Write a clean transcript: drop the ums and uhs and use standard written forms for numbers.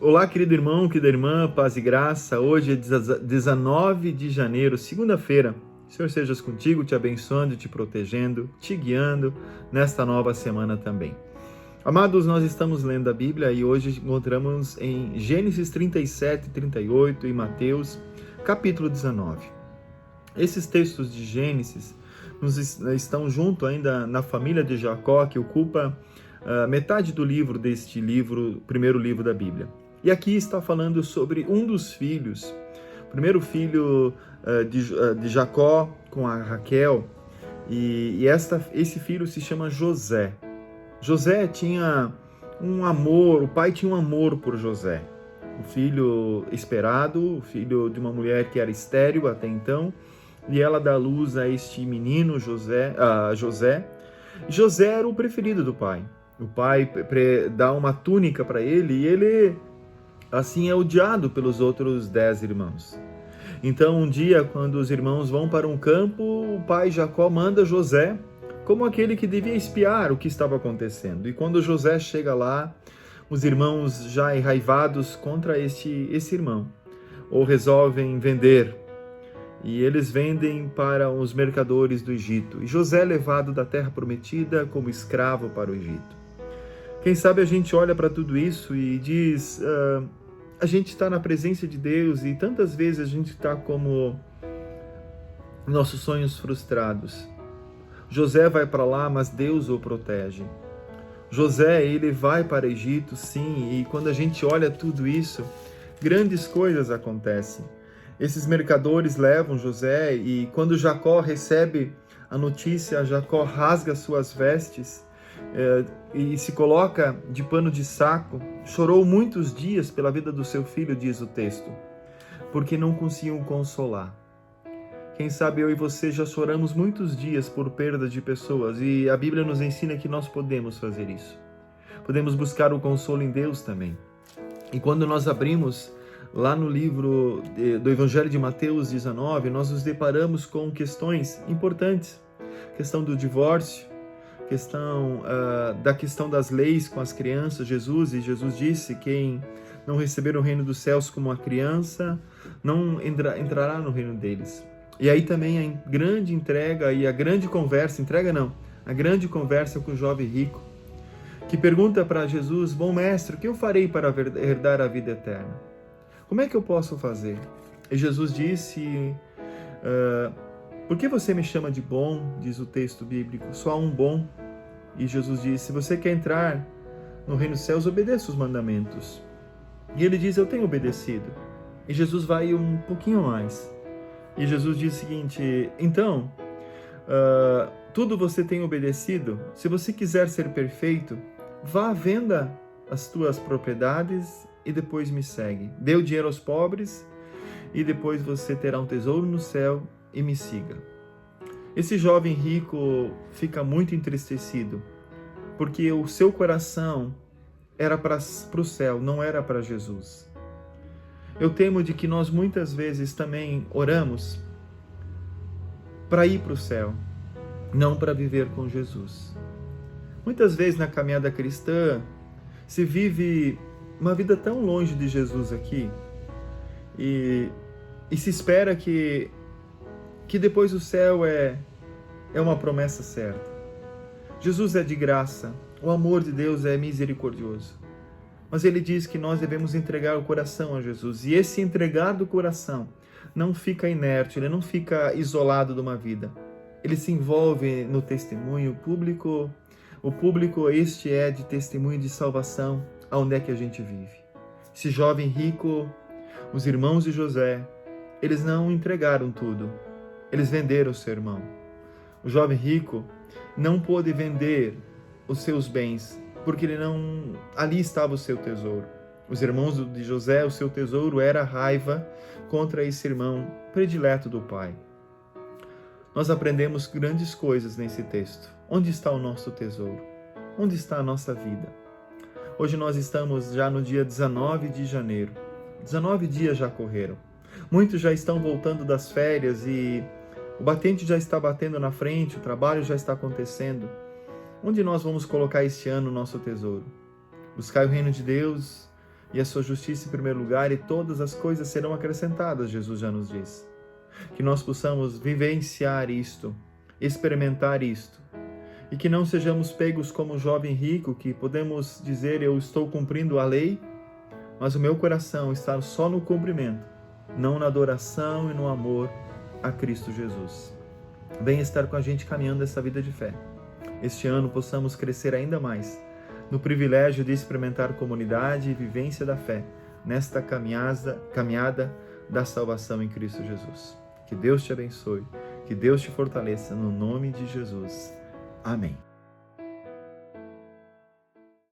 Olá, querido irmão, querida irmã, paz e graça. Hoje é 19 de janeiro, segunda-feira. O Senhor seja contigo, te abençoando, te protegendo, te guiando nesta nova semana também. Amados, nós estamos lendo a Bíblia e hoje encontramos em Gênesis 37 e 38 e Mateus, capítulo 19. Esses textos de Gênesis estão junto ainda na família de Jacó, que ocupa metade do livro deste livro, primeiro livro da Bíblia. E aqui está falando sobre um dos filhos, o primeiro filho de Jacó com a Raquel, e esse filho se chama José. José tinha um amor, o pai tinha um amor por José, o filho esperado, o filho de uma mulher que era estéril até então, e ela dá luz a este menino José. José era o preferido do pai. O pai dá uma túnica para ele e ele assim é odiado pelos outros 10 irmãos. Então, um dia, quando os irmãos vão para um campo, o pai Jacó manda José como aquele que devia espiar o que estava acontecendo. E quando José chega lá, os irmãos já enraivados contra esse irmão, o resolvem vender. E eles vendem para os mercadores do Egito. E José é levado da terra prometida como escravo para o Egito. Quem sabe a gente olha para tudo isso e diz... a gente está na presença de Deus e tantas vezes a gente está como nossos sonhos frustrados. José vai para lá, mas Deus o protege. José, ele vai para o Egito, sim, e quando a gente olha tudo isso, grandes coisas acontecem. Esses mercadores levam José e quando Jacó recebe a notícia, Jacó rasga suas vestes e se coloca de pano de saco. Chorou muitos dias pela vida do seu filho, diz o texto, porque não conseguiam consolar. Quem sabe eu e você já choramos muitos dias por perda de pessoas e a Bíblia nos ensina que nós podemos fazer isso. Podemos buscar o consolo em Deus também. E quando nós abrimos lá no livro do Evangelho de Mateus 19, nós nos deparamos com questões importantes. Questão do divórcio, da questão das leis com as crianças. Jesus disse: quem não receber o reino dos céus como uma criança, não entrará no reino deles. E aí também a grande entrega e a grande conversa, a grande conversa com o jovem rico, que pergunta para Jesus: bom mestre, o que eu farei para herdar a vida eterna? Como é que eu posso fazer? E Jesus disse: por que você me chama de bom? Diz o texto bíblico, só há um bom. E Jesus disse: se você quer entrar no reino dos céus, obedeça os mandamentos. E ele diz: eu tenho obedecido. E Jesus vai um pouquinho mais. E Jesus diz o seguinte: então, tudo você tem obedecido? Se você quiser ser perfeito, vá, venda as tuas propriedades e depois me segue. Dê o dinheiro aos pobres e depois você terá um tesouro no céu e me siga. Esse jovem rico fica muito entristecido, porque o seu coração era para o céu, não era para Jesus. Eu temo de que nós muitas vezes também oramos para ir para o céu, não para viver com Jesus. Muitas vezes na caminhada cristã se vive uma vida tão longe de Jesus aqui e se espera que depois o céu é uma promessa certa. Jesus é de graça, o amor de Deus é misericordioso. Mas ele diz que nós devemos entregar o coração a Jesus. E esse entregar do coração não fica inerte, ele não fica isolado de uma vida. Ele se envolve no testemunho público. O público este é de testemunho de salvação, aonde é que a gente vive. Esse jovem rico, os irmãos de José, eles não entregaram tudo. Eles venderam o seu irmão. O jovem rico não pôde vender os seus bens, porque ali estava o seu tesouro. Os irmãos de José, o seu tesouro era a raiva contra esse irmão predileto do pai. Nós aprendemos grandes coisas nesse texto. Onde está o nosso tesouro? Onde está a nossa vida? Hoje nós estamos já no dia 19 de janeiro. 19 dias já correram. Muitos já estão voltando das férias e o batente já está batendo na frente, o trabalho já está acontecendo. Onde nós vamos colocar este ano o nosso tesouro? Buscar o reino de Deus e a sua justiça em primeiro lugar, e todas as coisas serão acrescentadas, Jesus já nos diz. Que nós possamos vivenciar isto, experimentar isto, e que não sejamos pegos como o jovem rico, que podemos dizer: eu estou cumprindo a lei, mas o meu coração está só no cumprimento, não na adoração e no amor a Cristo Jesus. Venha estar com a gente caminhando essa vida de fé. Este ano possamos crescer ainda mais no privilégio de experimentar comunidade e vivência da fé nesta caminhada da salvação em Cristo Jesus. Que Deus te abençoe, que Deus te fortaleça, no nome de Jesus. Amém.